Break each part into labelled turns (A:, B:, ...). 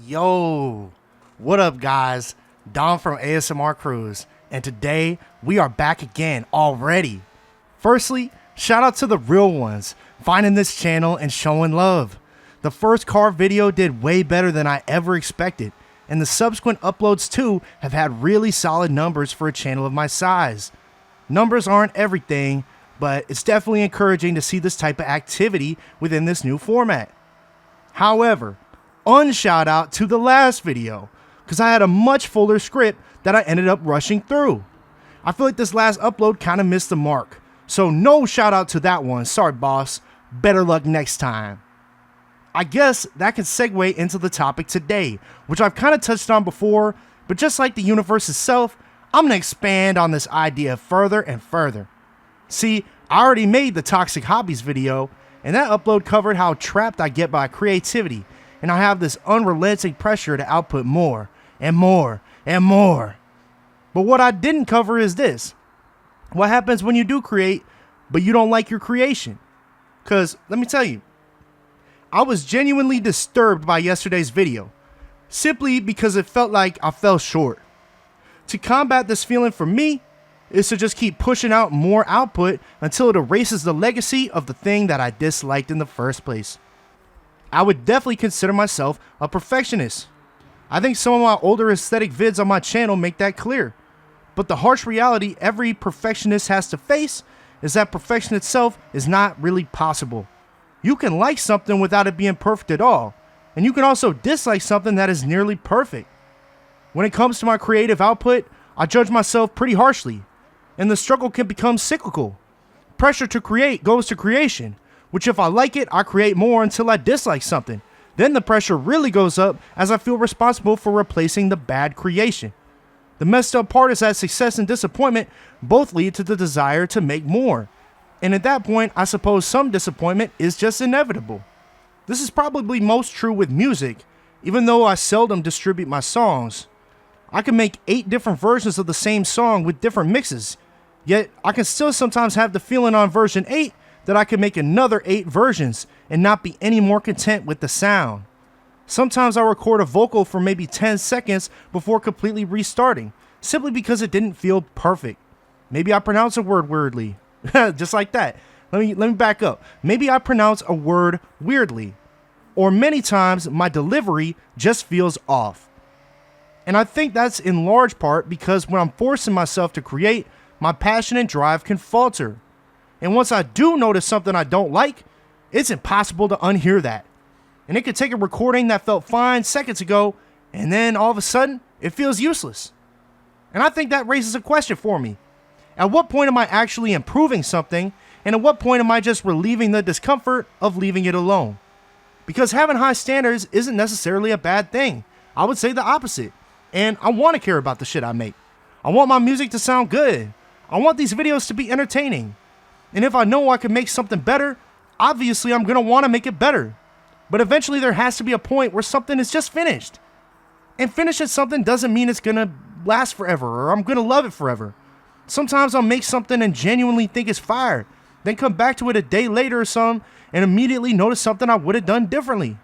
A: Yo, what up, guys? Dom from ASMR Cruise, and today we are back again already. Firstly, shout out to the real ones finding this channel and showing love. The first car video did way better than I ever expected, and the subsequent uploads too have had really solid numbers for a channel of my size. Numbers aren't everything, but it's definitely encouraging to see this type of activity within this new format. However, unshout out to the last video, because I had a much fuller script that I ended up rushing through. I feel like this last upload kind of missed the mark, so no shout out to that one. Sorry, boss. Better luck next time. I guess that can segue into the topic today, which I've kind of touched on before, but just like the universe itself, I'm going to expand on this idea further and further. See, I already made the Toxic Hobbies video, and that upload covered how trapped I get by creativity, and I have this unrelenting pressure to output more and more and more. But what I didn't cover is this. What happens when you do create, but you don't like your creation? Because, let me tell you, I was genuinely disturbed by yesterday's video, simply because it felt like I fell short. To combat this feeling for me, is to just keep pushing out more output until it erases the legacy of the thing that I disliked in the first place. I would definitely consider myself a perfectionist. I think some of my older aesthetic vids on my channel make that clear. But the harsh reality every perfectionist has to face is that perfection itself is not really possible. You can like something without it being perfect at all, and you can also dislike something that is nearly perfect. When it comes to my creative output, I judge myself pretty harshly, and the struggle can become cyclical. Pressure to create goes to creation, which if I like it, I create more until I dislike something. Then the pressure really goes up as I feel responsible for replacing the bad creation. The messed up part is that success and disappointment both lead to the desire to make more. And at that point, I suppose some disappointment is just inevitable. This is probably most true with music, even though I seldom distribute my songs. I can make 8 different versions of the same song with different mixes, yet I can still sometimes have the feeling on version 8 that I could make another 8 versions and not be any more content with the sound. Sometimes I record a vocal for maybe 10 seconds before completely restarting, simply because it didn't feel perfect. Maybe I pronounce a word weirdly. Just like that. Let me back up. Maybe I pronounce a word weirdly. Or many times my delivery just feels off. And I think that's in large part because when I'm forcing myself to create, my passion and drive can falter. And once I do notice something I don't like, it's impossible to unhear that. And it could take a recording that felt fine seconds ago, and then all of a sudden, it feels useless. And I think that raises a question for me. At what point am I actually improving something, and at what point am I just relieving the discomfort of leaving it alone? Because having high standards isn't necessarily a bad thing. I would say the opposite. And I want to care about the shit I make. I want my music to sound good. I want these videos to be entertaining. And if I know I can make something better, obviously I'm going to want to make it better. But eventually there has to be a point where something is just finished. And finishing something doesn't mean it's going to last forever or I'm going to love it forever. Sometimes I'll make something and genuinely think it's fire, then come back to it a day later or something and immediately notice something I would have done differently.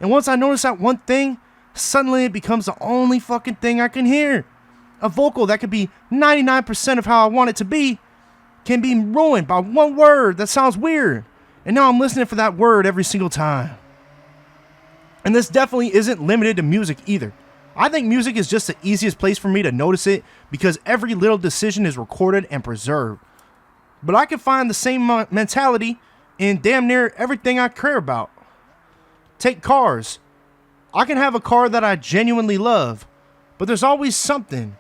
A: And once I notice that one thing, suddenly it becomes the only fucking thing I can hear. A vocal that could be 99% of how I want it to be can be ruined by one word that sounds weird. And now I'm listening for that word every single time. And this definitely isn't limited to music either. I think music is just the easiest place for me to notice it because every little decision is recorded and preserved. But I can find the same mentality in damn near everything I care about. Take cars. I can have a car that I genuinely love, but there's always something.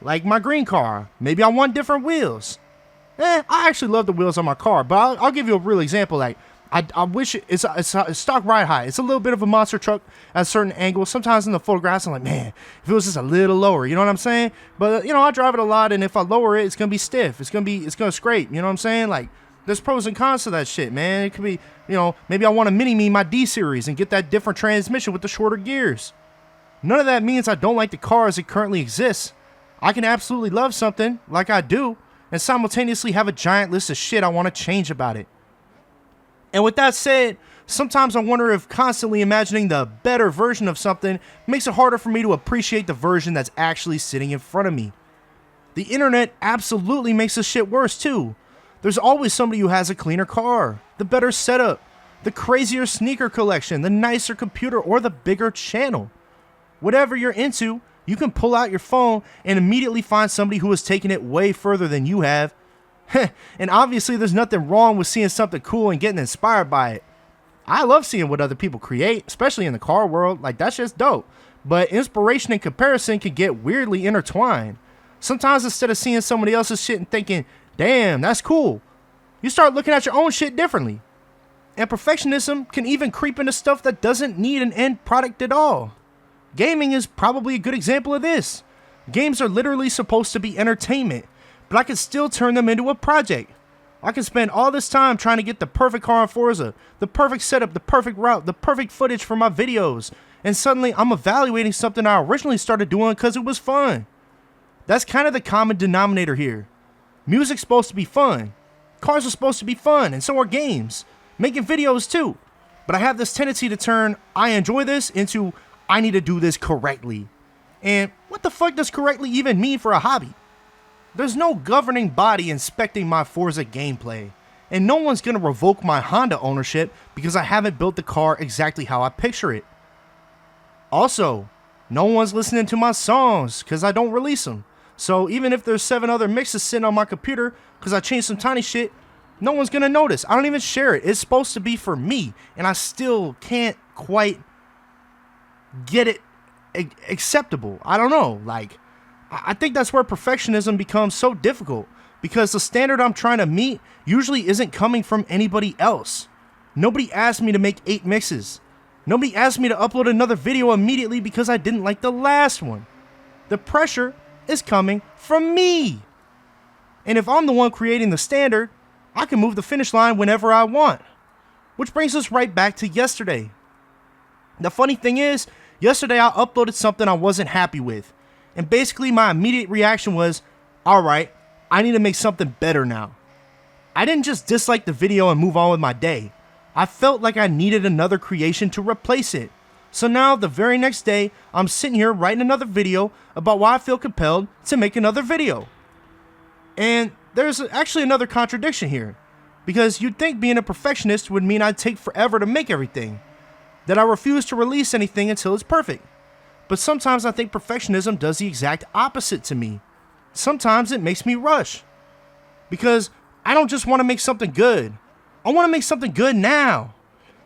A: Like my green car. Maybe I want different wheels. I actually love the wheels on my car, but I'll give you a real example. Like, I wish it's a stock ride height. It's a little bit of a monster truck at certain angles. Sometimes in the photographs, I'm like, man, if it was just a little lower, you know what I'm saying? But, I drive it a lot, and if I lower it, it's going to be stiff. It's going to scrape, you know what I'm saying? Like, there's pros and cons to that shit, man. It could be, maybe I want to mini-me my D-Series and get that different transmission with the shorter gears. None of that means I don't like the car as it currently exists. I can absolutely love something, like I do, and simultaneously have a giant list of shit I want to change about it. And with that said, Sometimes I wonder if constantly imagining the better version of something makes it harder for me to appreciate the version that's actually sitting in front of me. The internet absolutely makes this shit worse too. There's always somebody who has a cleaner car, the better setup, the crazier sneaker collection, the nicer computer, or the bigger channel. Whatever you're into, you can pull out your phone and immediately find somebody who has taken it way further than you have. And obviously there's nothing wrong with seeing something cool and getting inspired by it. I love seeing what other people create, especially in the car world. Like, that's just dope. But inspiration and comparison can get weirdly intertwined. Sometimes instead of seeing somebody else's shit and thinking, damn, that's cool, you start looking at your own shit differently. And perfectionism can even creep into stuff that doesn't need an end product at all. Gaming is probably a good example of this. Games are literally supposed to be entertainment, but I can still turn them into a project. I can spend all this time trying to get the perfect car on Forza, the perfect setup, the perfect route, the perfect footage for my videos, and suddenly I'm evaluating something I originally started doing because it was fun. That's kind of the common denominator here. Music's supposed to be fun. Cars are supposed to be fun, and so are games. Making videos too. But I have this tendency to turn I enjoy this into I need to do this correctly. And what the fuck does correctly even mean for a hobby? There's no governing body inspecting my Forza gameplay, and no one's gonna revoke my Honda ownership because I haven't built the car exactly how I picture it. Also, no one's listening to my songs because I don't release them. So even if there's 7 other mixes sitting on my computer because I changed some tiny shit, no one's gonna notice. I don't even share it. It's supposed to be for me, and I still can't quite get it acceptable. I don't know. Like, I think that's where perfectionism becomes so difficult, because the standard I'm trying to meet usually isn't coming from anybody else. Nobody asked me to make 8 mixes. Nobody asked me to upload another video immediately because I didn't like the last one. The pressure is coming from me. And if I'm the one creating the standard, I can move the finish line whenever I want. Which brings us right back to yesterday. The funny thing is, yesterday I uploaded something I wasn't happy with. And basically my immediate reaction was, alright, I need to make something better now. I didn't just dislike the video and move on with my day. I felt like I needed another creation to replace it. So now the very next day, I'm sitting here writing another video about why I feel compelled to make another video. And there's actually another contradiction here. Because you'd think being a perfectionist would mean I'd take forever to make everything. That I refuse to release anything until it's perfect. But sometimes I think perfectionism does the exact opposite to me. Sometimes it makes me rush. Because I don't just want to make something good. I want to make something good now.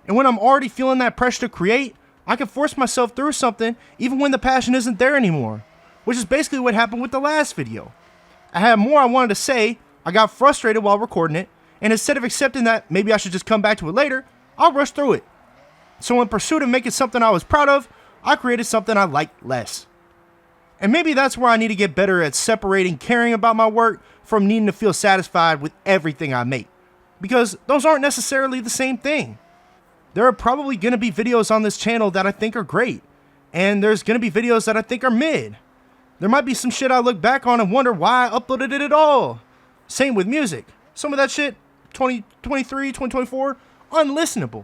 A: And when I'm already feeling that pressure to create, I can force myself through something even when the passion isn't there anymore. Which is basically what happened with the last video. I had more I wanted to say, I got frustrated while recording it, and instead of accepting that maybe I should just come back to it later, I'll rush through it. So in pursuit of making something I was proud of, I created something I liked less. And maybe that's where I need to get better at separating caring about my work from needing to feel satisfied with everything I make. Because those aren't necessarily the same thing. There are probably going to be videos on this channel that I think are great. And there's going to be videos that I think are mid. There might be some shit I look back on and wonder why I uploaded it at all. Same with music. Some of that shit, 2023, 2024, unlistenable.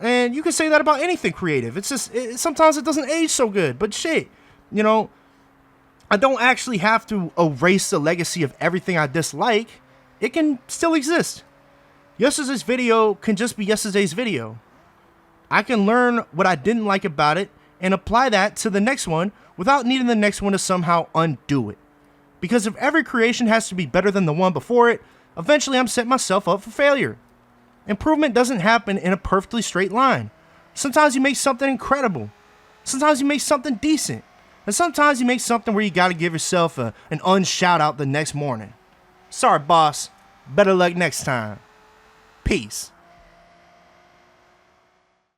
A: And you can say that about anything creative. It's just, sometimes it doesn't age so good. But shit, you know, I don't actually have to erase the legacy of everything I dislike. It can still exist. Yesterday's video can just be yesterday's video. I can learn what I didn't like about it and apply that to the next one without needing the next one to somehow undo it. Because if every creation has to be better than the one before it, eventually I'm setting myself up for failure. Improvement doesn't happen in a perfectly straight line. Sometimes you make something incredible. Sometimes you make something decent. And sometimes you make something where you gotta give yourself an unshout out the next morning. Sorry, boss. Better luck next time. Peace.